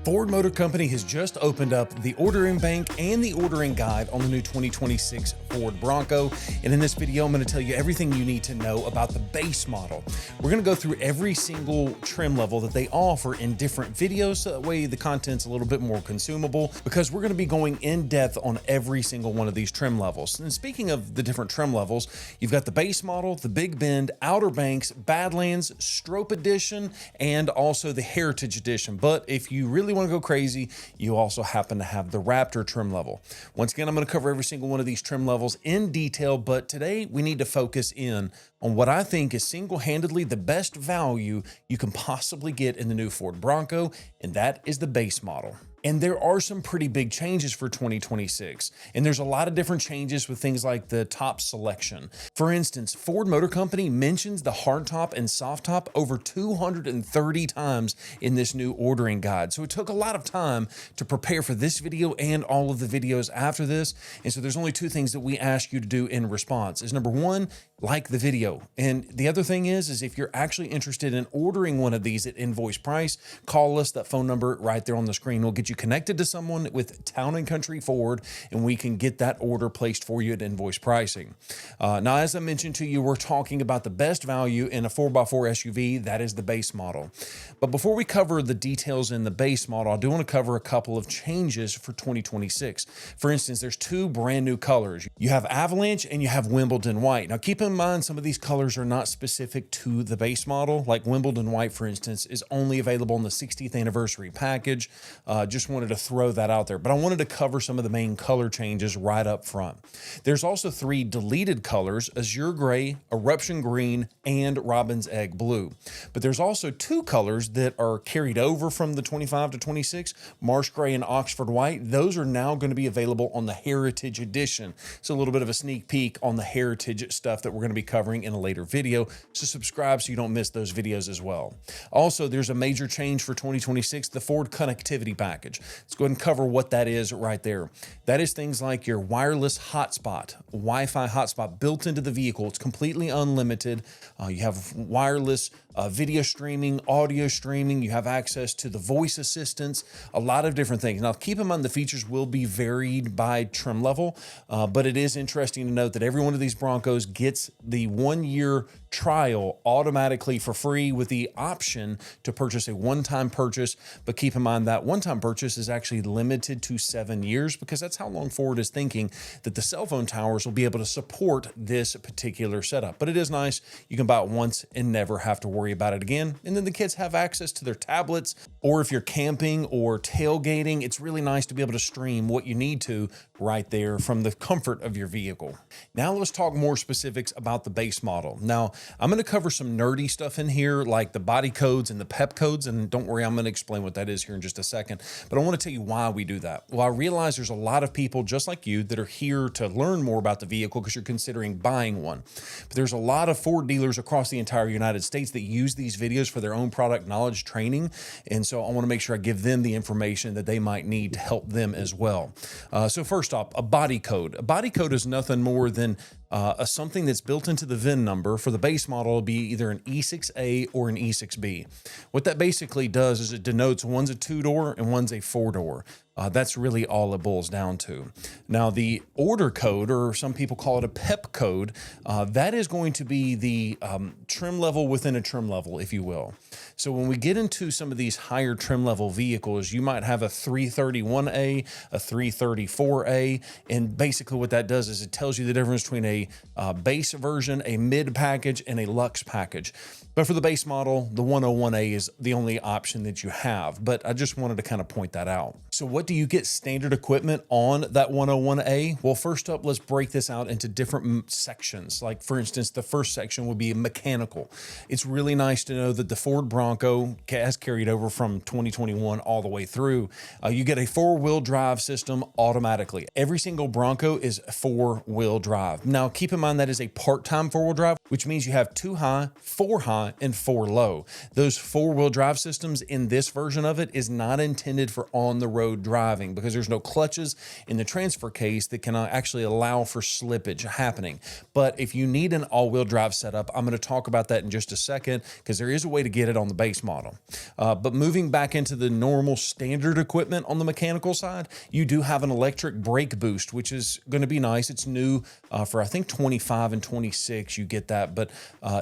Ford Motor Company has just opened up the ordering bank and the ordering guide on the new 2026 Ford Bronco. And in this video, I'm going to tell you everything you need to know about the base model. We're going to go through every single trim level that they offer in different videos, so that way the content's a little bit more consumable, because we're going to be going in depth on every single one of these trim levels. And speaking of the different trim levels, you've got the base model, the Big Bend, Outer Banks, Badlands, Stroppe Edition, and also the Heritage Edition. But if you really want to go crazy, you also happen to have the Raptor trim level. Once again, I'm going to cover every single one of these trim levels in detail, but today we need to focus in on what I think is single-handedly the best value you can possibly get in the new Ford Bronco, and that is the base model. And there are some pretty big changes for 2026. And there's a lot of different changes with things like the top selection. For instance, Ford Motor Company mentions the hardtop and soft top over 230 times in this new ordering guide. So it took a lot of time to prepare for this video and all of the videos after this. And so there's only two things that we ask you to do in response. Is number one, like the video. And the other thing is if you're actually interested in ordering one of these at invoice price, call us. That phone number right there on the screen will get you connected to someone with Town & Country Ford, and we can get that order placed for you at invoice pricing. Now, as I mentioned to you, we're talking about the best value in a 4x4 SUV. That is the base model. But before we cover the details in the base model, I do want to cover a couple of changes for 2026. For instance, there's two brand new colors. You have Avalanche and you have Wimbleton White. Now, keep in mind, some of these colors are not specific to the base model. Like Wimbleton White, for instance, is only available in the 60th anniversary package. Just wanted to throw that out there, but I wanted to cover some of the main color changes right up front. There's also three deleted colors: Azure Gray, Eruption Green, and Robin's Egg Blue. But there's also two colors that are carried over from the 25 to 26, Marsh Gray and Oxford White. Those are now going to be available on the Heritage Edition. So a little bit of a sneak peek on the Heritage stuff that we're going to be covering in a later video. So subscribe so you don't miss those videos as well. Also, there's a major change for 2026, the Ford Connectivity Package. Let's go ahead and cover what that is right there. That is things like your wireless hotspot, Wi-Fi hotspot built into the vehicle. It's completely unlimited. You have wireless video streaming, audio streaming. You have access to the voice assistants, a lot of different things. Now, keep in mind the features will be varied by trim level, but it is interesting to note that every one of these Broncos gets the 1-year trial automatically for free with the option to purchase a one-time purchase. But keep in mind that one-time purchase is actually limited to 7 years, because that's how long Ford is thinking that the cell phone towers will be able to support this particular setup. But it is nice. You can buy it once and never have to worry about it again. And then the kids have access to their tablets, or if you're camping or tailgating, it's really nice to be able to stream what you need to right there from the comfort of your vehicle. Now let's talk more specifics about the base model. Now, I'm going to cover some nerdy stuff in here, like the body codes and the PEP codes, and don't worry, I'm going to explain what that is here in just a second. But I want to tell you why we do that. Well, I realize there's a lot of people just like you that are here to learn more about the vehicle because you're considering buying one. But there's a lot of Ford dealers across the entire United States that use these videos for their own product knowledge training. And so I want to make sure I give them the information that they might need to help them as well. So first off, a body code. A body code is nothing more than something that's built into the VIN number. For the base model, it'll be either an E6A or an E6B. What that basically does is it denotes one's a 2-door and one's a 4-door. That's really all it boils down to. Now, the order code, or some people call it a PEP code, that is going to be the trim level within a trim level, if you will. So when we get into some of these higher trim level vehicles, you might have a 331A, a 334A, and basically what that does is it tells you the difference between a base version, a mid package, and a luxe package. But for the base model, the 101A is the only option that you have. But I just wanted to kind of point that out. So what do you get standard equipment on that 101A? Well, first up, let's break this out into different sections. Like, for instance, the first section would be mechanical. It's really nice to know that the Ford Bronco has carried over from 2021 all the way through. You get a 4-wheel drive system automatically. Every single Bronco is 4-wheel drive. Now, keep in mind that is a part-time 4-wheel drive, which means you have 2 high, 4 high, and 4 low. Those 4-wheel drive systems in this version of it is not intended for on-the-road off-road driving because there's no clutches in the transfer case that can actually allow for slippage happening. But if you need an all-wheel drive setup, I'm going to talk about that in just a second because there is a way to get it on the base model. But moving back into the normal standard equipment on the mechanical side, you do have an electric brake boost, which is going to be nice. It's new for I think 25 and 26 you get that, but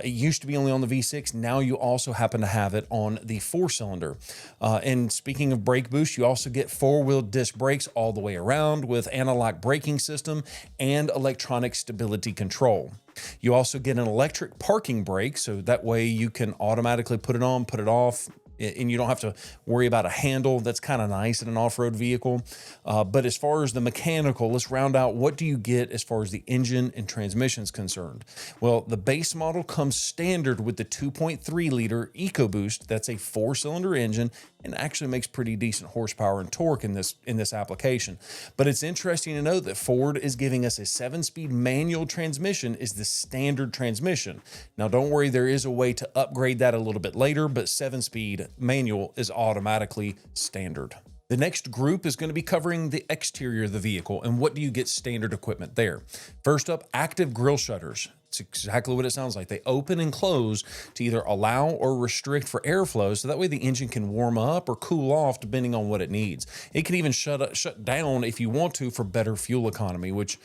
it used to be only on the V6. Now you also happen to have it on the 4-cylinder. And speaking of brake boost, you also get 4-wheel disc brakes all the way around with anti-lock braking system and electronic stability control. You also get an electric parking brake, so that way you can automatically put it on, put it off, and you don't have to worry about a handle. That's kind of nice in an off-road vehicle. But as far as the mechanical, let's round out what do you get as far as the engine and transmission is concerned. Well, the base model comes standard with the 2.3 liter EcoBoost. That's a 4-cylinder engine and actually makes pretty decent horsepower and torque in this application. But it's interesting to note that Ford is giving us a 7-speed manual transmission is the standard transmission. Now, don't worry, there is a way to upgrade that a little bit later, but 7-speed manual is automatically standard. The next group is going to be covering the exterior of the vehicle and what do you get standard equipment there. First up, active grille shutters. It's exactly what it sounds like. They open and close to either allow or restrict for airflow, so that way the engine can warm up or cool off depending on what it needs. It can even shut down if you want to for better fuel economy, which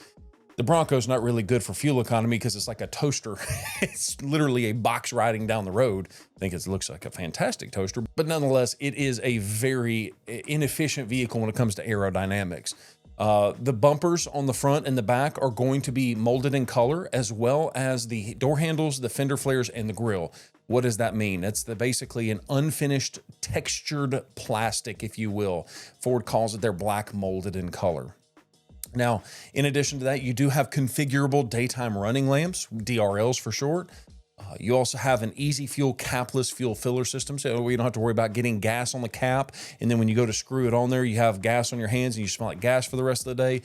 the Bronco's not really good for fuel economy because it's like a toaster. It's literally a box riding down the road. I think it looks like a fantastic toaster, but nonetheless, it is a very inefficient vehicle when it comes to aerodynamics. The bumpers on the front and the back are going to be molded in color, as well as the door handles, the fender flares, and the grille. What does that mean? That's basically an unfinished textured plastic, if you will. Ford calls it their black molded in color. Now, in addition to that, you do have configurable daytime running lamps, DRLs for short. You also have an easy fuel capless fuel filler system, so you don't have to worry about getting gas on the cap. And then when you go to screw it on there, you have gas on your hands and you smell like gas for the rest of the day.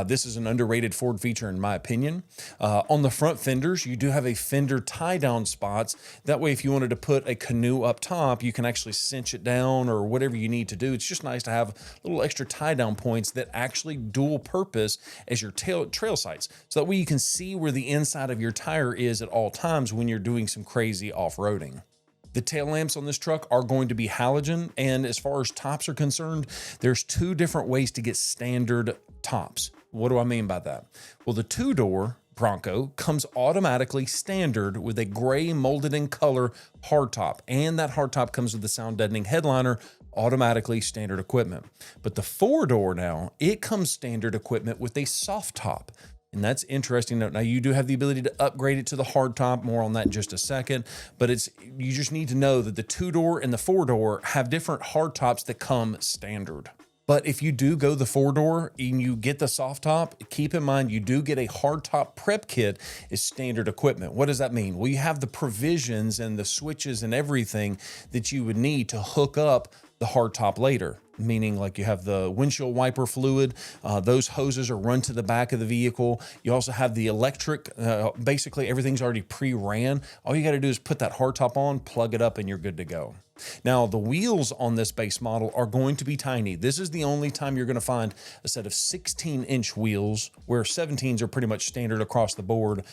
This is an underrated Ford feature in my opinion. On the front fenders, you do have a fender tie down spots. That way, if you wanted to put a canoe up top, you can actually cinch it down or whatever you need to do. It's just nice to have little extra tie down points that actually dual purpose as your trail sights. So that way you can see where the inside of your tire is at all times when you're doing some crazy off-roading. The tail lamps on this truck are going to be halogen, and as far as tops are concerned, there's 2 different ways to get standard tops. What do I mean by that? Well, the 2-door Bronco comes automatically standard with a gray molded in color hardtop, and that hardtop comes with the sound deadening headliner, automatically standard equipment. But the 4-door now, it comes standard equipment with a soft top. And that's interesting. Now, you do have the ability to upgrade it to the hard top. More on that in just a second. But you just need to know that the 2-door and the 4-door have different hard tops that come standard. But if you do go the 4-door and you get the soft top, keep in mind you do get a hard top prep kit as standard equipment. What does that mean? Well, you have the provisions and the switches and everything that you would need to hook up the hard top later. Meaning like you have the windshield wiper fluid, those hoses are run to the back of the vehicle. You also have the electric, basically everything's already pre-ran. All you got to do is put that hardtop on, plug it up, and you're good to go. Now, the wheels on this base model are going to be tiny. This is the only time you're going to find a set of 16-inch wheels, where 17s are pretty much standard across the board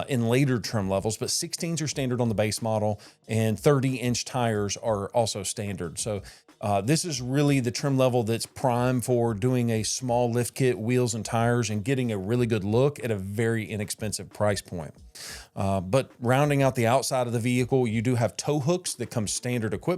in later trim levels, but 16s are standard on the base model, and 30-inch tires are also standard. So this is really the trim level that's prime for doing a small lift kit, wheels and tires, and getting a really good look at a very inexpensive price point. But rounding out the outside of the vehicle, you do have tow hooks that come standard equipment,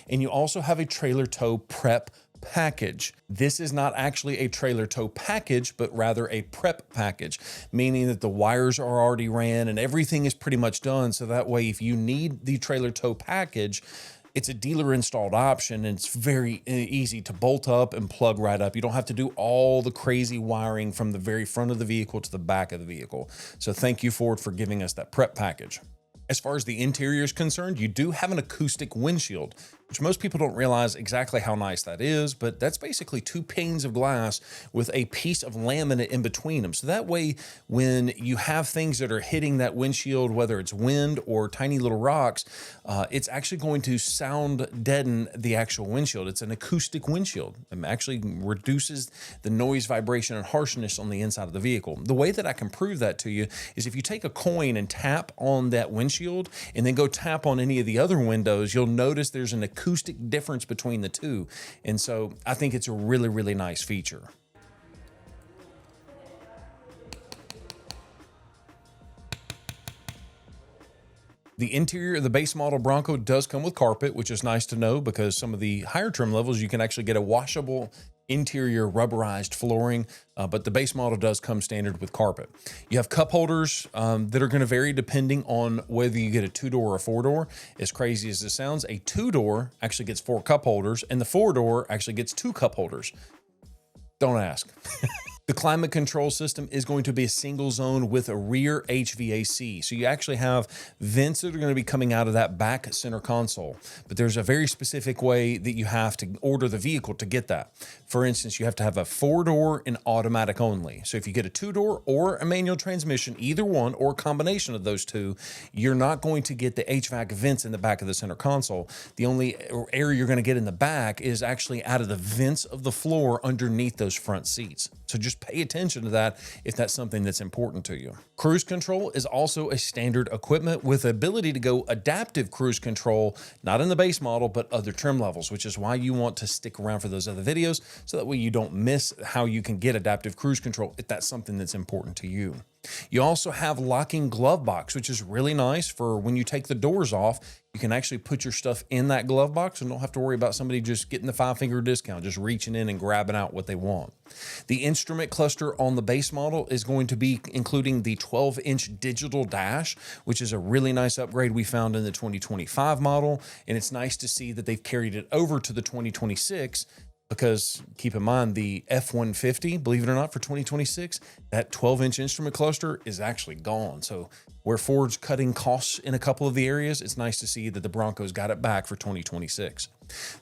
and you also have a trailer tow prep package. This is not actually a trailer tow package, but rather a prep package, meaning that the wires are already ran and everything is pretty much done. So that way, if you need the trailer tow package, it's a dealer installed option, and it's very easy to bolt up and plug right up. You don't have to do all the crazy wiring from the very front of the vehicle to the back of the vehicle. So thank you, Ford, for giving us that prep package. As far as the interior is concerned, you do have an acoustic windshield. which most people don't realize exactly how nice that is, but that's basically 2 panes of glass with a piece of laminate in between them. So that way, when you have things that are hitting that windshield, whether it's wind or tiny little rocks, it's actually going to sound deaden the actual windshield. It's an acoustic windshield. It actually reduces the noise, vibration, and harshness on the inside of the vehicle. The way that I can prove that to you is if you take a coin and tap on that windshield and then go tap on any of the other windows, you'll notice there's an acoustic difference between the two. And so I think it's a really, really nice feature. The interior of the base model Bronco does come with carpet, which is nice to know because some of the higher trim levels, you can actually get a washable interior rubberized flooring, but the base model does come standard with carpet. You have cup holders that are going to vary depending on whether you get a 2-door or a 4-door. As crazy as this sounds, a 2-door actually gets 4 cup holders, and the 4-door actually gets 2 cup holders. Don't ask. The climate control system is going to be a single zone with a rear HVAC. So you actually have vents that are going to be coming out of that back center console. But there's a very specific way that you have to order the vehicle to get that. For instance, you have to have a 4-door and automatic only. So if you get a 2-door or a manual transmission, either one or a combination of those two, you're not going to get the HVAC vents in the back of the center console. The only area you're going to get in the back is actually out of the vents of the floor underneath those front seats. So just pay attention to that if that's something that's important to you. Cruise control is also a standard equipment with the ability to go adaptive cruise control, not in the base model, but other trim levels, which is why you want to stick around for those other videos so that way you don't miss how you can get adaptive cruise control if that's something that's important to you. You also have locking glove box, which is really nice for when you take the doors off. You can actually put your stuff in that glove box and don't have to worry about somebody just getting the 5-finger discount, just reaching in and grabbing out what they want. The instrument cluster on the base model is going to be including the 12-inch digital dash, which is a really nice upgrade we found in the 2025 model. And it's nice to see that they've carried it over to the 2026. Because keep in mind, the F-150, believe it or not, for 2026, that 12-inch instrument cluster is actually gone. So where Ford's cutting costs in a couple of the areas, it's nice to see that the Bronco's got it back for 2026.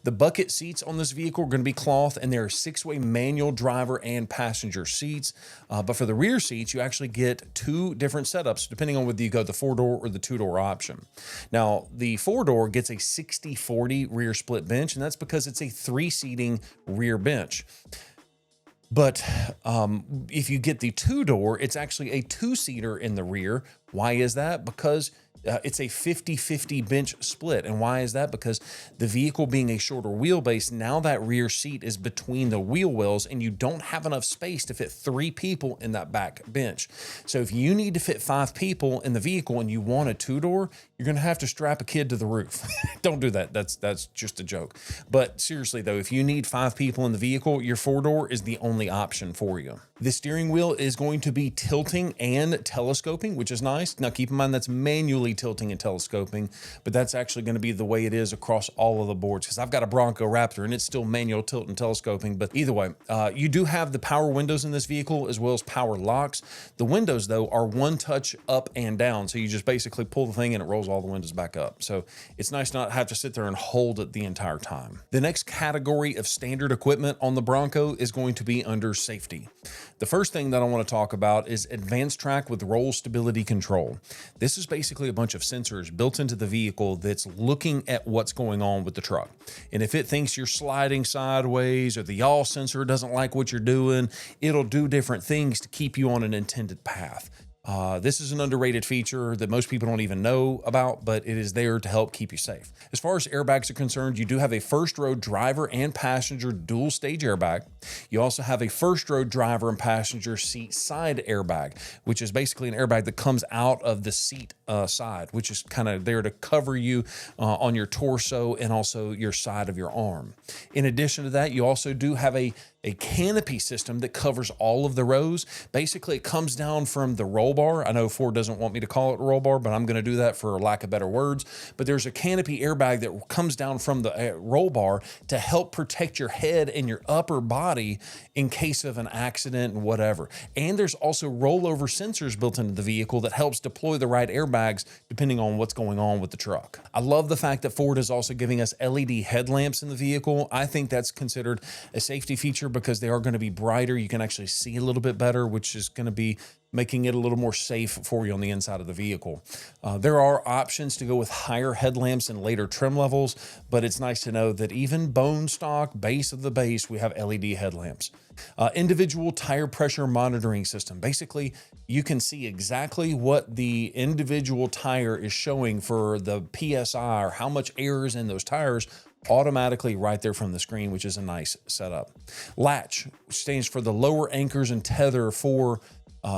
The bucket seats on this vehicle are going to be cloth, and there are 6-way manual driver and passenger seats. But for the rear seats, you actually get 2 different setups, depending on whether you go the 4-door or the 2-door option. Now, the 4-door gets a 60-40 rear split bench, and that's because it's a 3-seating rear bench. But if you get the 2-door, it's actually a 2-seater in the rear. Why is that? Because it's a 50-50 bench split. And why is that? Because the vehicle being a shorter wheelbase, now that rear seat is between the wheel wells and you don't have enough space to fit 3 people in that back bench. So if you need to fit 5 people in the vehicle and you want a 2-door, you're going to have to strap a kid to the roof. Don't do that. That's just a joke. But seriously though, if you need 5 people in the vehicle, your 4-door is the only option for you. The steering wheel is going to be tilting and telescoping, which is nice. Now keep in mind that's manually tilting and telescoping, but that's actually going to be the way it is across all of the boards, because I've got a Bronco Raptor and it's still manual tilt and telescoping. But either way, you do have the power windows in this vehicle as well as power locks. The windows though are one touch up and down, so you just basically pull the thing and it rolls all the windows back up. So it's nice not have to sit there and hold it the entire time. The next category of standard equipment on the Bronco is going to be under safety. The first thing that I want to talk about is advanced track with roll stability control. This is basically a bunch of sensors built into the vehicle that's looking at what's going on with the truck. And if it thinks you're sliding sideways or the yaw sensor doesn't like what you're doing, it'll do different things to keep you on an intended path. This is an underrated feature that most people don't even know about, but it is there to help keep you safe. As far as airbags are concerned, you do have a first row driver and passenger dual stage airbag. You also have a first row driver and passenger seat side airbag, which is basically an airbag that comes out of the seat side, which is kind of there to cover you on your torso and also your side of your arm. In addition to that, you also do have a canopy system that covers all of the rows. Basically, it comes down from the roll bar. I know Ford doesn't want me to call it roll bar, but I'm going to do that for lack of better words. But there's a canopy airbag that comes down from the roll bar to help protect your head and your upper body in case of an accident and whatever. And there's also rollover sensors built into the vehicle that helps deploy the right airbag airbags, depending on what's going on with the truck. I love the fact that Ford is also giving us LED headlamps in the vehicle. I think that's considered a safety feature because they are going to be brighter. You can actually see a little bit better, which is going to be making it a little more safe for you on the inside of the vehicle. There are options to go with higher headlamps and later trim levels, but it's nice to know that even bone stock, base of the base, we have LED headlamps. Individual tire pressure monitoring system. Basically, you can see exactly what the individual tire is showing for the PSI or how much air is in those tires automatically right there from the screen, which is a nice setup. Latch stands for the lower anchors and tether for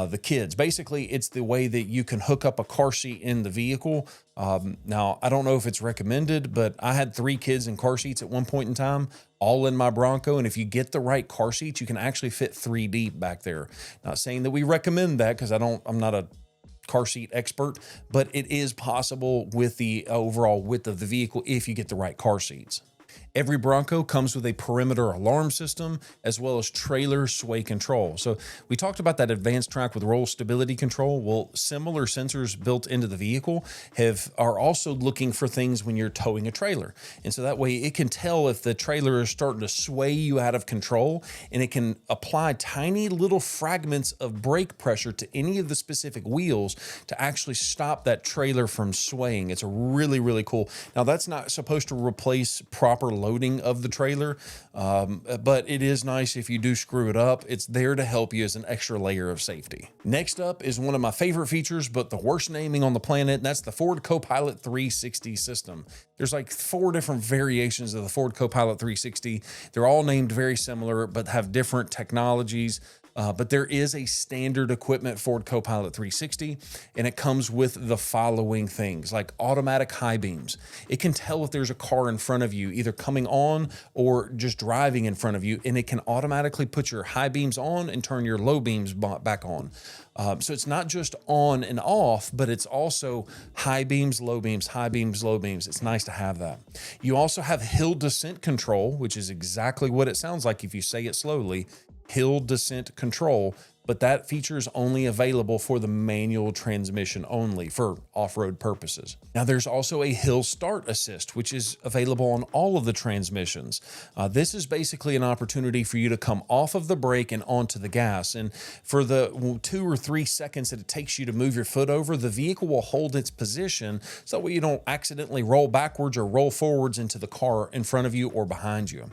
the kids. Basically, it's the way that you can hook up a car seat in the vehicle. Now, I don't know if it's recommended, but I had 3 kids in car seats at one point in time, all in my Bronco. And if you get the right car seats, you can actually fit 3 deep back there. Not saying that we recommend that because I'm not a car seat expert, but it is possible with the overall width of the vehicle if you get the right car seats. Every Bronco comes with a perimeter alarm system as well as trailer sway control. So we talked about that advanced track with roll stability control. Well, similar sensors built into the vehicle are also looking for things when you're towing a trailer. And so that way it can tell if the trailer is starting to sway you out of control, and it can apply tiny little fragments of brake pressure to any of the specific wheels to actually stop that trailer from swaying. It's a really, really cool. Now that's not supposed to replace proper loading of the trailer, but it is nice if you do screw it up. It's there to help you as an extra layer of safety. Next up is one of my favorite features, but the worst naming on the planet, and that's the Ford Copilot 360 system. There's like 4 different variations of the Ford Copilot 360. They're all named very similar, but have different technologies. But there is a standard equipment Ford Copilot 360, and it comes with the following things, like automatic high beams. It can tell if there's a car in front of you, either coming on or just driving in front of you, and it can automatically put your high beams on and turn your low beams back on. So it's not just on and off, but it's also high beams, low beams, high beams, low beams. It's nice to have that. You also have hill descent control, which is exactly what it sounds like if you say it slowly. Hill descent control, but that feature is only available for the manual transmission only for off-road purposes. Now there's also a hill start assist, which is available on all of the transmissions. This is basically an opportunity for you to come off of the brake and onto the gas. And for the 2 or 3 seconds that it takes you to move your foot over, the vehicle will hold its position so that way you don't accidentally roll backwards or roll forwards into the car in front of you or behind you.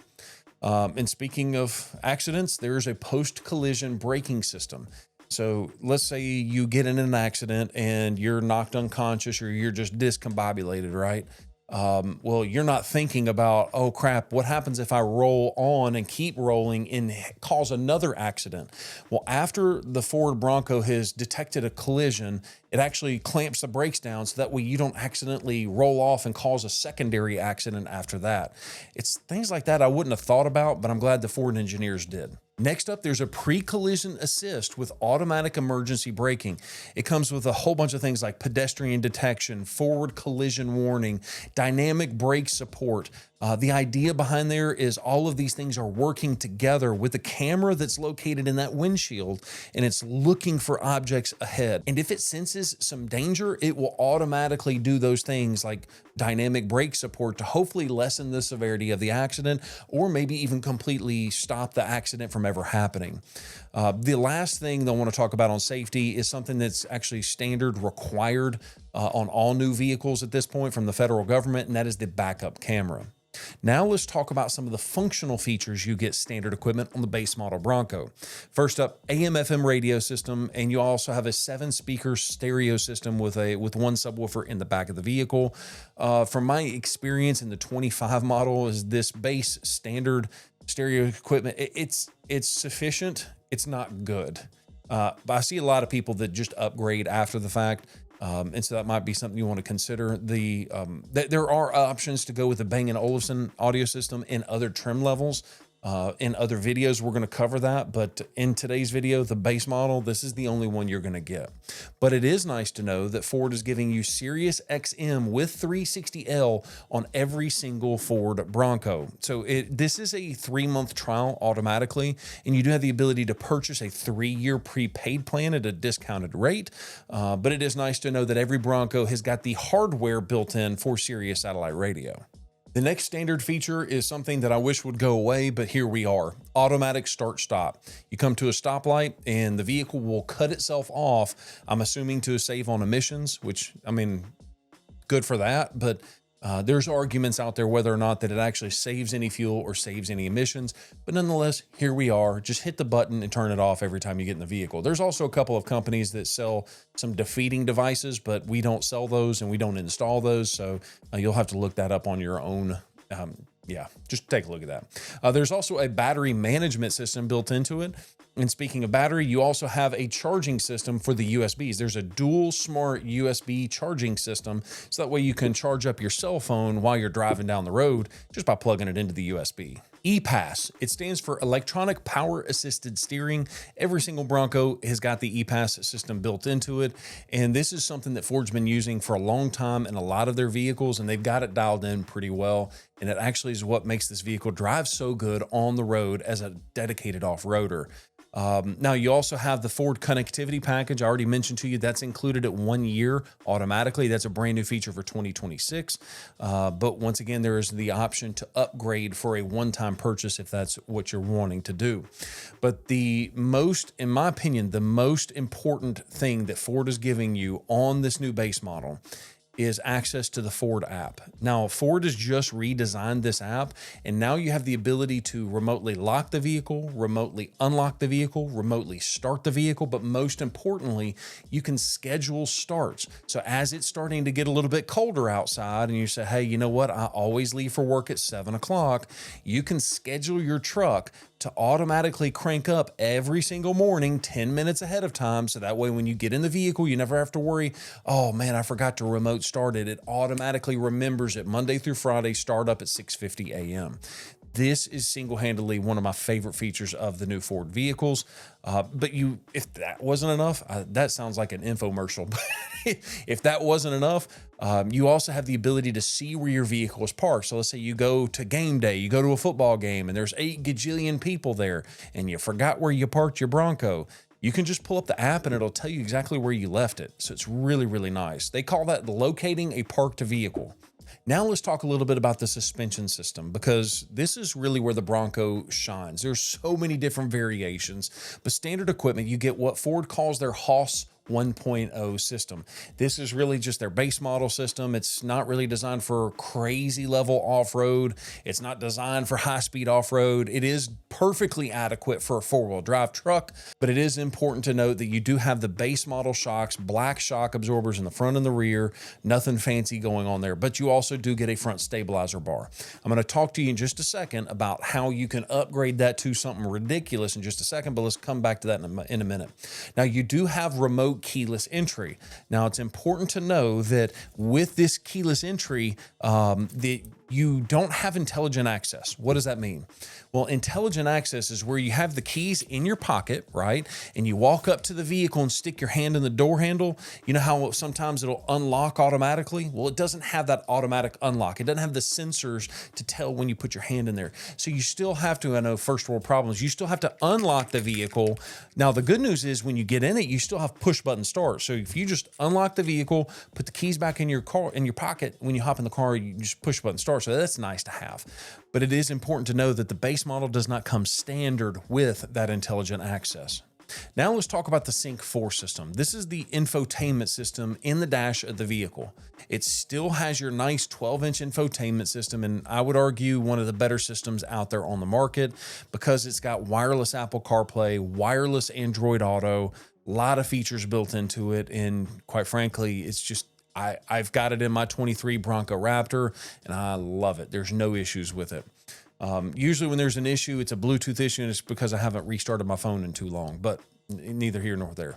And speaking of accidents, there's a post-collision braking system. So let's say you get in an accident and you're knocked unconscious or you're just discombobulated, right? Well, you're not thinking about, oh crap, what happens if I roll on and keep rolling and cause another accident? Well, after the Ford Bronco has detected a collision, it actually clamps the brakes down so that way you don't accidentally roll off and cause a secondary accident after that. It's things like that I wouldn't have thought about, but I'm glad the Ford engineers did. Next up, there's a pre-collision assist with automatic emergency braking. It comes with a whole bunch of things like pedestrian detection, forward collision warning, dynamic brake support. The idea behind there is all of these things are working together with the camera that's located in that windshield, and it's looking for objects ahead. And if it senses some danger, it will automatically do those things like dynamic brake support to hopefully lessen the severity of the accident, or maybe even completely stop the accident from ever happening. The last thing that I want to talk about on safety is something that's actually standard required on all new vehicles at this point from the federal government, and that is the backup camera. Now let's talk about some of the functional features you get standard equipment on the base model Bronco. First up, AM/FM radio system, and you also have a 7-speaker stereo system with one subwoofer in the back of the vehicle. From my experience in the 25 model, is this base standard stereo equipment, it's sufficient. It's not good. But I see a lot of people that just upgrade after the fact. And so that might be something you want to consider. There are options to go with the Bang & Olufsen audio system in other trim levels. In other videos, we're going to cover that, but in today's video, the base model, this is the only one you're going to get. But it is nice to know that Ford is giving you Sirius XM with 360L on every single Ford Bronco. So this is a 3-month trial automatically, and you do have the ability to purchase a 3-year prepaid plan at a discounted rate. But it is nice to know that every Bronco has got the hardware built in for Sirius satellite radio. The next standard feature is something that I wish would go away, but here we are. Automatic start-stop. You come to a stoplight and the vehicle will cut itself off, I'm assuming to save on emissions, which, I mean, good for that, but there's arguments out there whether or not that it actually saves any fuel or saves any emissions. But nonetheless, here we are. Just hit the button and turn it off every time you get in the vehicle. There's also a couple of companies that sell some defeating devices, but we don't sell those and we don't install those. So you'll have to look that up on your own. Yeah, just take a look at that. There's also a battery management system built into it. And speaking of battery, you also have a charging system for the USBs. There's a dual smart USB charging system, so that way you can charge up your cell phone while you're driving down the road just by plugging it into the USB. ePass, it stands for Electronic Power Assisted Steering. Every single Bronco has got the ePass system built into it, and this is something that Ford's been using for a long time in a lot of their vehicles, and they've got it dialed in pretty well, and it actually is what makes this vehicle drive so good on the road as a dedicated off-roader. Now, you also have the Ford connectivity package. I already mentioned to you that's included at 1 year automatically. That's a brand new feature for 2026. But once again, there is the option to upgrade for a one-time purchase if that's what you're wanting to do. But the most, in my opinion, the most important thing that Ford is giving you on this new base model is access to the Ford app. Now, Ford has just redesigned this app, and now you have the ability to remotely lock the vehicle, remotely unlock the vehicle, remotely start the vehicle, but most importantly, you can schedule starts. So as it's starting to get a little bit colder outside and you say, hey, you know what? I always leave for work at 7 o'clock. You can schedule your truck to automatically crank up every single morning 10 minutes ahead of time. So that way, when you get in the vehicle, you never have to worry, oh man, I forgot to remote start it. It automatically remembers it Monday through Friday, start up at 6:50 a.m. This is single-handedly one of my favorite features of the new Ford vehicles. But if that wasn't enough, that sounds like an infomercial. If that wasn't enough, you also have the ability to see where your vehicle is parked. So let's say you go to game day, you go to a football game, and there's 8 gajillion people there, and you forgot where you parked your Bronco. You can just pull up the app and it'll tell you exactly where you left it. So it's really, really nice. They call that locating a parked vehicle. Now let's talk a little bit about the suspension system, because this is really where the Bronco shines. There's so many different variations, but standard equipment, you get what Ford calls their Haas 1.0 system. This is really just their base model system. It's not really designed for crazy level off-road. It's not designed for high-speed off-road. It is perfectly adequate for a 4-wheel drive truck, but it is important to note that you do have the base model shocks, black shock absorbers in the front and the rear, nothing fancy going on there, but you also do get a front stabilizer bar. I'm going to talk to you in just a second about how you can upgrade that to something ridiculous in just a second, but let's come back to that in a minute. Now, you do have remote keyless entry. Now, it's important to know that with this keyless entry, you don't have intelligent access. What does that mean? Well, intelligent access is where you have the keys in your pocket, right? And you walk up to the vehicle and stick your hand in the door handle. You know how sometimes it'll unlock automatically? Well, it doesn't have that automatic unlock. It doesn't have the sensors to tell when you put your hand in there. So you still have to, I know first world problems, you still have to unlock the vehicle. Now, the good news is when you get in it, you still have push button start. So if you just unlock the vehicle, put the keys back in your car, in your pocket, when you hop in the car, you just push button start. So that's nice to have. But it is important to know that the base model does not come standard with that intelligent access. Now let's talk about the Sync 4 system. This is the infotainment system in the dash of the vehicle. It still has your nice 12-inch infotainment system, and I would argue one of the better systems out there on the market, because it's got wireless Apple CarPlay, wireless Android Auto, a lot of features built into it, and quite frankly, it's just I've got it in my 23 Bronco Raptor, and I love it. There's no issues with it. Usually when there's an issue, it's a Bluetooth issue, and it's because I haven't restarted my phone in too long. But neither here nor there.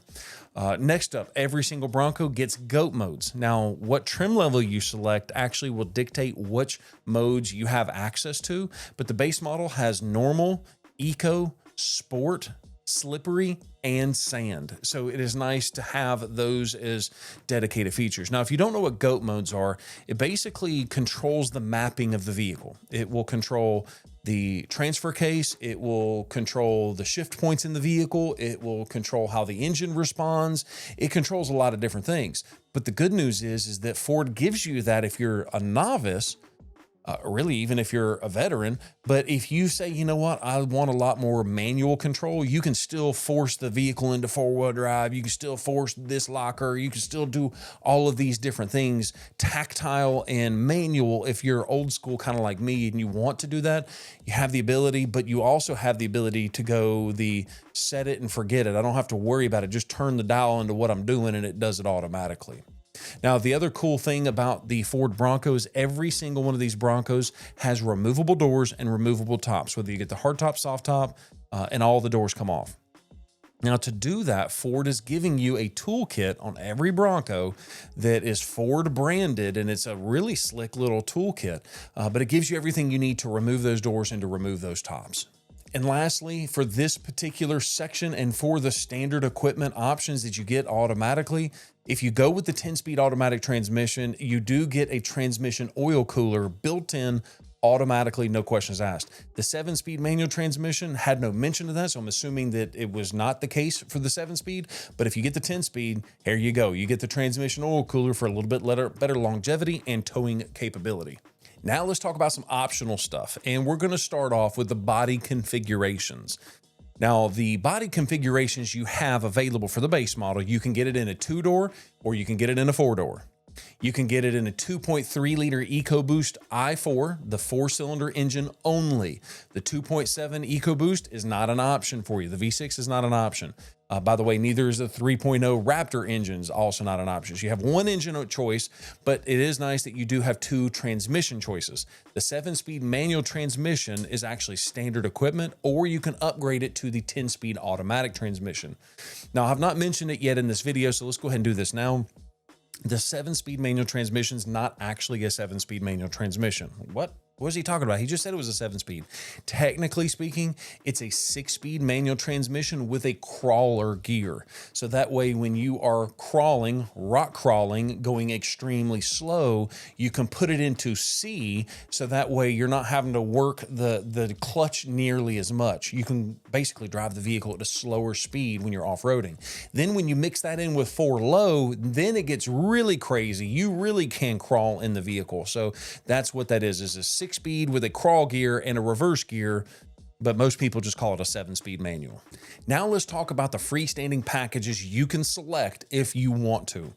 Next up, every single Bronco gets GOAT modes. Now, what trim level you select actually will dictate which modes you have access to, but the base model has normal, eco, sport, slippery, and sand. So it is nice to have those as dedicated features. Now, if you don't know what GOAT modes are, it basically controls the mapping of the vehicle. It will control the transfer case, it will control the shift points in the vehicle, it will control how the engine responds, it controls a lot of different things. But the good news is that Ford gives you that if you're a novice, really even if you're a veteran. But if you say, you know what, I want a lot more manual control, you can still force the vehicle into four-wheel drive, you can still force this locker, you can still do all of these different things, tactile and manual. If you're old school, kind of like me, and you want to do that, you have the ability, but you also have the ability to go the set it and forget it. I don't have to worry about it. Just turn the dial into what I'm doing and it does it automatically. Now, the other cool thing about the Ford Bronco is every single one of these Broncos has removable doors and removable tops, whether you get the hard top, soft top, and all the doors come off. Now, to do that, Ford is giving you a toolkit on every Bronco that is Ford branded, and it's a really slick little toolkit, but it gives you everything you need to remove those doors and to remove those tops. And lastly, for this particular section and for the standard equipment options that you get automatically, if you go with the 10-speed automatic transmission, you do get a transmission oil cooler built in automatically, no questions asked. The 7-speed manual transmission had no mention of that, so I'm assuming that it was not the case for the 7-speed. But if you get the 10-speed, here you go. You get the transmission oil cooler for a little bit better longevity and towing capability. Now let's talk about some optional stuff, and we're going to start off with the body configurations. Now, the body configurations you have available for the base model, you can get it in a 2-door or you can get it in a 4-door. You can get it in a 2.3-liter EcoBoost i4, the 4-cylinder engine only. The 2.7 EcoBoost is not an option for you. The V6 is not an option. By the way, neither is the 3.0 Raptor engines, also not an option. So you have one engine choice, but it is nice that you do have 2 transmission choices. The 7-speed manual transmission is actually standard equipment, or you can upgrade it to the 10-speed automatic transmission. Now, I've not mentioned it yet in this video, so let's go ahead and do this now. The 7-speed manual transmission is not actually a 7-speed manual transmission. What was he talking about? He just said it was a 7-speed. Technically speaking, it's a 6-speed manual transmission with a crawler gear. So that way, when you are crawling, rock crawling, going extremely slow, you can put it into C. So that way, you're not having to work the clutch nearly as much. You can basically drive the vehicle at a slower speed when you're off-roading. Then when you mix that in with 4 low, then it gets really crazy. You really can crawl in the vehicle. So that's what that is a 6-speed with a crawl gear and a reverse gear, but most people just call it a 7-speed manual. Now let's talk about the freestanding packages you can select if you want to.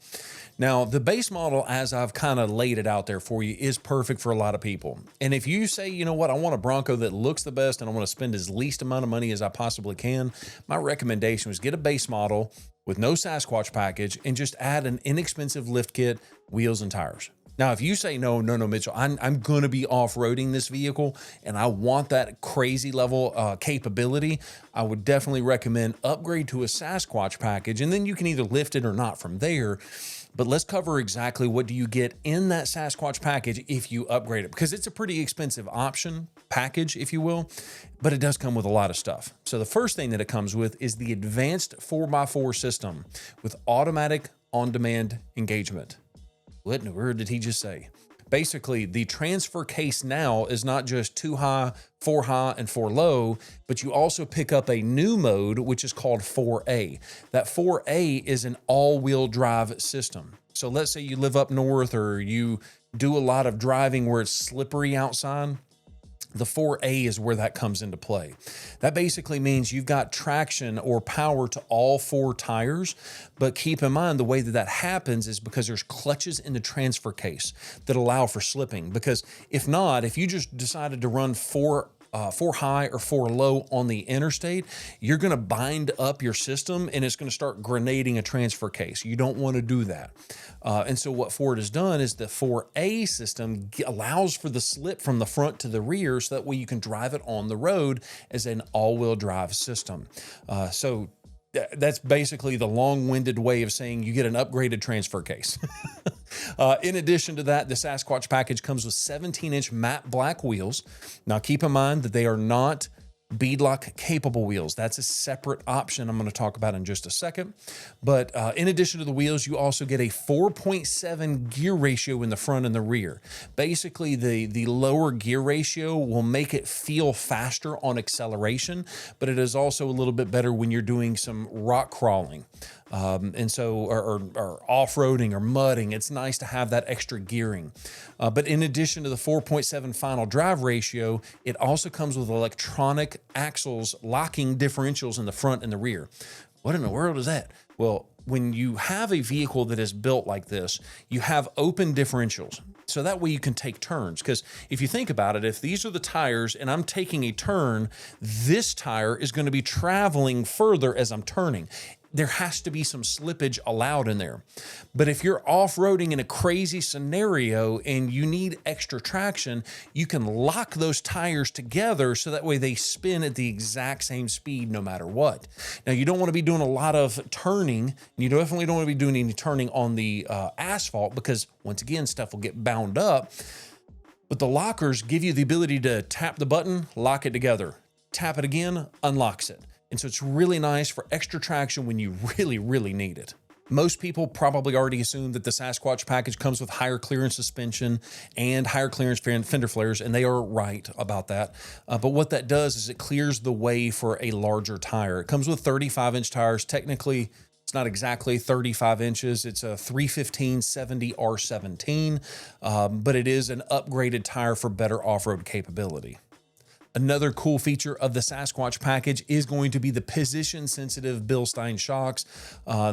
Now, the base model, as I've kind of laid it out there for you, is perfect for a lot of people. And if you say, you know what, I want a Bronco that looks the best and I want to spend as least amount of money as I possibly can, my recommendation was get a base model with no Sasquatch package and just add an inexpensive lift kit, wheels, and tires. Now, if you say, no, Mitchell, I'm going to be off-roading this vehicle and I want that crazy level capability, I would definitely recommend upgrade to a Sasquatch package, and then you can either lift it or not from there. But let's cover exactly what do you get in that Sasquatch package if you upgrade it, because it's a pretty expensive option package, if you will, but it does come with a lot of stuff. So the first thing that it comes with is the advanced 4x4 system with automatic on-demand engagement. What in the world did he just say? Basically, the transfer case now is not just 2 high, 4 high, and 4 low, but you also pick up a new mode, which is called 4A. That 4A is an all-wheel drive system. So let's say you live up north or you do a lot of driving where it's slippery outside. The 4A is where that comes into play. That basically means you've got traction or power to all 4 tires, but keep in mind the way that happens is because there's clutches in the transfer case that allow for slipping. Because if not, if you just decided to run 4 high or 4 low on the interstate, you're going to bind up your system and it's going to start grenading a transfer case. You don't want to do that. And so what Ford has done is the 4A system allows for the slip from the front to the rear so that way you can drive it on the road as an all-wheel drive system. So That's basically the long-winded way of saying you get an upgraded transfer case. In addition to that, the Sasquatch package comes with 17-inch matte black wheels. Now, keep in mind that they are not beadlock capable wheels. That's a separate option I'm going to talk about in just a second. But in addition to the wheels, you also get a 4.7 gear ratio in the front and the rear. Basically, the lower gear ratio will make it feel faster on acceleration, but it is also a little bit better when you're doing some rock crawling. Or off-roading or mudding, it's nice to have that extra gearing. But in addition to the 4.7 final drive ratio, it also comes with electronic axles locking differentials in the front and the rear. What in the world is that? Well, when you have a vehicle that is built like this, you have open differentials. So that way you can take turns. Because if you think about it, if these are the tires and I'm taking a turn, this tire is going to be traveling further as I'm turning. There has to be some slippage allowed in there. But if you're off-roading in a crazy scenario and you need extra traction, you can lock those tires together so that way they spin at the exact same speed no matter what. Now, you don't want to be doing a lot of turning. You definitely don't want to be doing any turning on the asphalt because, once again, stuff will get bound up. But the lockers give you the ability to tap the button, lock it together. Tap it again, unlocks it. And so it's really nice for extra traction when you really, really need it. Most people probably already assume that the Sasquatch package comes with higher clearance suspension and higher clearance fender flares, and they are right about that. But what that does is it clears the way for a larger tire. It comes with 35-inch tires. Technically, it's not exactly 35 inches. It's a 315/70 R17, but it is an upgraded tire for better off-road capability. Another cool feature of the Sasquatch package is going to be the position-sensitive Bilstein shocks.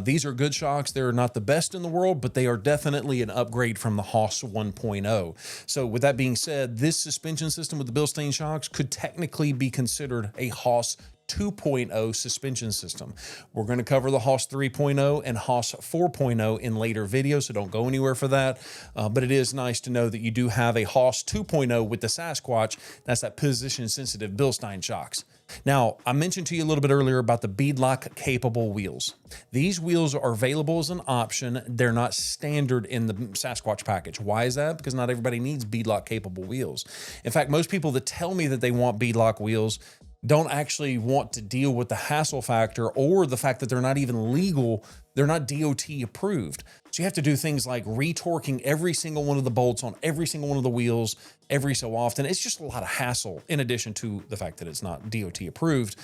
These are good shocks. They're not the best in the world, but they are definitely an upgrade from the Haas 1.0. So with that being said, this suspension system with the Bilstein shocks could technically be considered a Haas 2.0 suspension system. We're going to cover the Haas 3.0 and Haas 4.0 in later videos, so don't go anywhere for that. But it is nice to know that you do have a Haas 2.0 with the Sasquatch. That's that position-sensitive Bilstein shocks. Now, I mentioned to you a little bit earlier about the beadlock capable wheels. These wheels are available as an option. They're not standard in the Sasquatch package. Why is that? Because not everybody needs beadlock capable wheels. In fact, most people that tell me that they want beadlock wheels don't actually want to deal with the hassle factor or the fact that they're not even legal. They're not DOT approved. So you have to do things like retorquing every single one of the bolts on every single one of the wheels every so often. It's just a lot of hassle in addition to the fact that it's not DOT approved.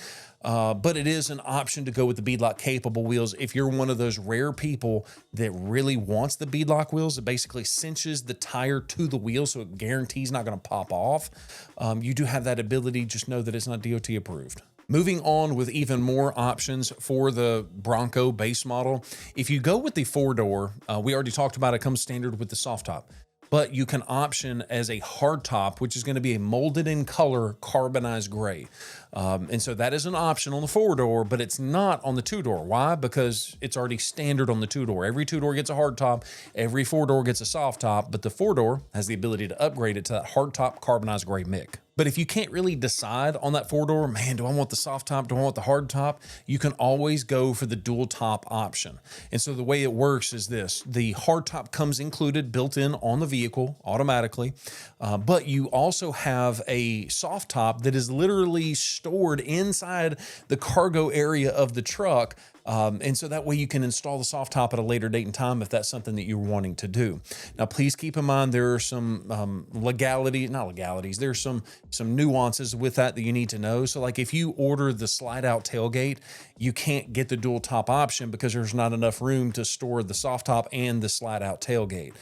But it is an option to go with the beadlock capable wheels if you're one of those rare people that really wants the beadlock wheels. It basically cinches the tire to the wheel so it guarantees not going to pop off. You do have that ability. Just know that it's not DOT approved. Moving on with even more options for the Bronco base model. If you go with the 4-door, we already talked about it comes standard with the soft top. But you can option as a hard top, which is going to be a molded in color carbonized gray. And so that is an option on the 4-door, but it's not on the 2-door. Why? Because it's already standard on the 2-door. Every 2-door gets a hard top, every 4-door gets a soft top, but the 4-door has the ability to upgrade it to that hard top carbonized gray mick. But if you can't really decide on that 4-door, man, do I want the soft top? Do I want the hard top? You can always go for the dual top option. And so the way it works is this. The hard top comes included, built in on the vehicle automatically. But you also have a soft top that is literally stored inside the cargo area of the truck. And so that way you can install the soft top at a later date and time if that's something that you're wanting to do. Now, please keep in mind there are some there's some nuances with that you need to know. So like if you order the slide out tailgate, you can't get the dual top option because there's not enough room to store the soft top and the slide out tailgate.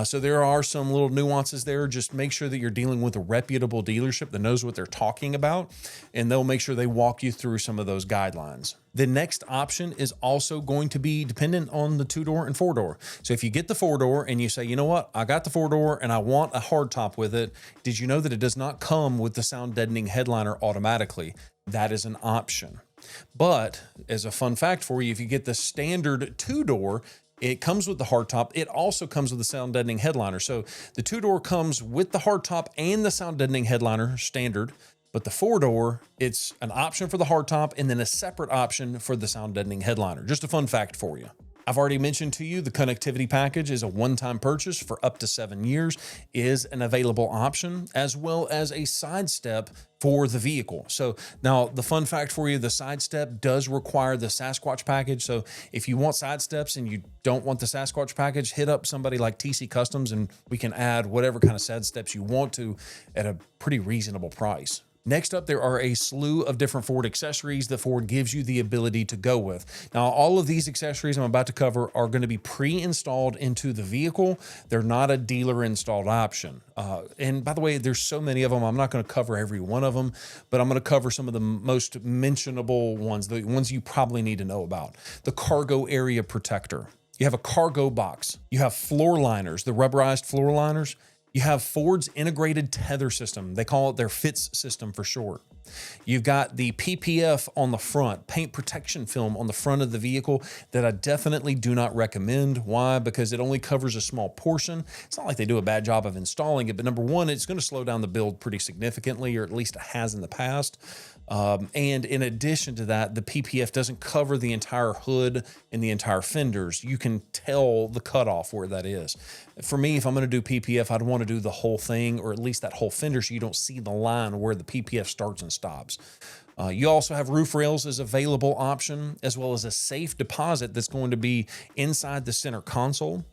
So there are some little nuances there. Just make sure that you're dealing with a reputable dealership that knows what they're talking about, and they'll make sure they walk you through some of those guidelines. The next option is also going to be dependent on the 2-door and 4-door. So if you get the 4-door and you say, you know what, I got the 4-door and I want a hard top with it, did you know that it does not come with the sound deadening headliner automatically? That is an option. But as a fun fact for you, if you get the standard 2-door, it comes with the hard top. It also comes with the sound deadening headliner. So the 2-door comes with the hard top and the sound deadening headliner standard. But the 4-door, it's an option for the hardtop and then a separate option for the sound deadening headliner. Just a fun fact for you. I've already mentioned to you the connectivity package is a one-time purchase for up to 7 years, is an available option, as well as a side step for the vehicle. So now the fun fact for you, the side step does require the Sasquatch package. So if you want side steps and you don't want the Sasquatch package, hit up somebody like TC Customs and we can add whatever kind of side steps you want to at a pretty reasonable price. Next up, there are a slew of different Ford accessories that Ford gives you the ability to go with. Now, all of these accessories I'm about to cover are going to be pre-installed into the vehicle. They're not a dealer-installed option. And by the way, there's so many of them. I'm not going to cover every one of them, but I'm going to cover some of the most mentionable ones, the ones you probably need to know about. The cargo area protector. You have a cargo box. You have floor liners, the rubberized floor liners. You have Ford's integrated tether system. They call it their FITS system for short. You've got the PPF on the front, paint protection film on the front of the vehicle that I definitely do not recommend. Why? Because it only covers a small portion. It's not like they do a bad job of installing it, but number one, it's going to slow down the build pretty significantly, or at least it has in the past. And in addition to that, the PPF doesn't cover the entire hood and the entire fenders. You can tell the cutoff where that is. For me, if I'm going to do PPF, I'd want to do the whole thing, or at least that whole fender, so you don't see the line where the PPF starts and stops. You also have roof rails as available option, as well as a safe deposit that's going to be inside the center console.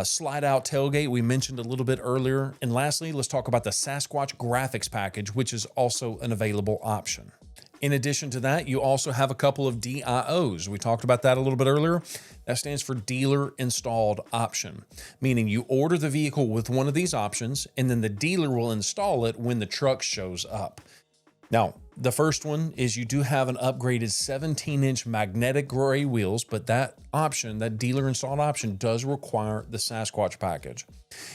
Slide out tailgate, we mentioned a little bit earlier. And lastly, let's talk about the Sasquatch graphics package, which is also an available option. In addition to that, you also have a couple of DIOs. We talked about that a little bit earlier. That stands for dealer installed option, meaning you order the vehicle with one of these options and then the dealer will install it when the truck shows up. Now, the first one is you do have an upgraded 17-inch magnetic gray wheels, but that option, that dealer installed option, does require the Sasquatch package.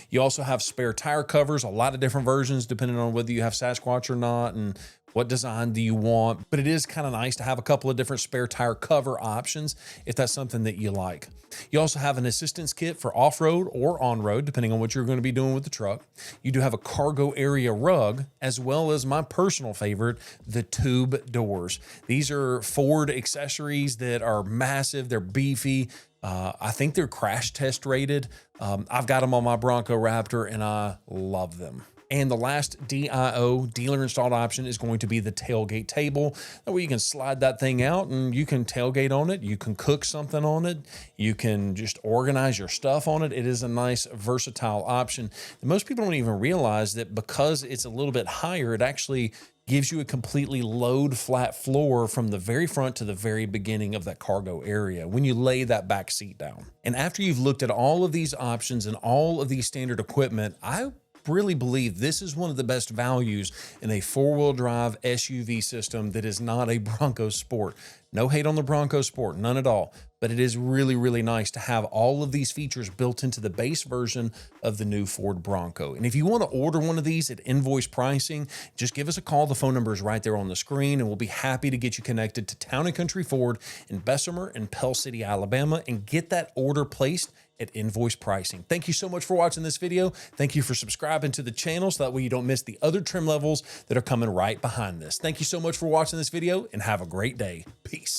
You also have spare tire covers, a lot of different versions depending on whether you have Sasquatch or not and what design do you want. But it is kind of nice to have a couple of different spare tire cover options if that's something that you like. You also have an assistance kit for off-road or on-road, depending on what you're going to be doing with the truck. You do have a cargo area rug, as well as my personal favorite, the tube doors. These are Ford accessories that are massive. They're beefy. I think they're crash test rated. I've got them on my Bronco Raptor and I love them. And the last DIO, dealer installed option, is going to be the tailgate table. That way you can slide that thing out and you can tailgate on it. You can cook something on it. You can just organize your stuff on it. It is a nice versatile option. And most people don't even realize that because it's a little bit higher, it actually gives you a completely load flat floor from the very front to the very beginning of that cargo area when you lay that back seat down. And after you've looked at all of these options and all of these standard equipment, I really believe this is one of the best values in a four-wheel drive SUV system that is not a Bronco Sport. No hate on the Bronco Sport, none at all. But it is really, really nice to have all of these features built into the base version of the new Ford Bronco. And if you want to order one of these at invoice pricing, just give us a call. The phone number is right there on the screen, and we'll be happy to get you connected to Town & Country Ford in Bessemer and Pell City, Alabama, and get that order placed at invoice pricing. Thank you so much for watching this video. Thank you for subscribing to the channel so that way you don't miss the other trim levels that are coming right behind this. Thank you so much for watching this video and have a great day. Peace.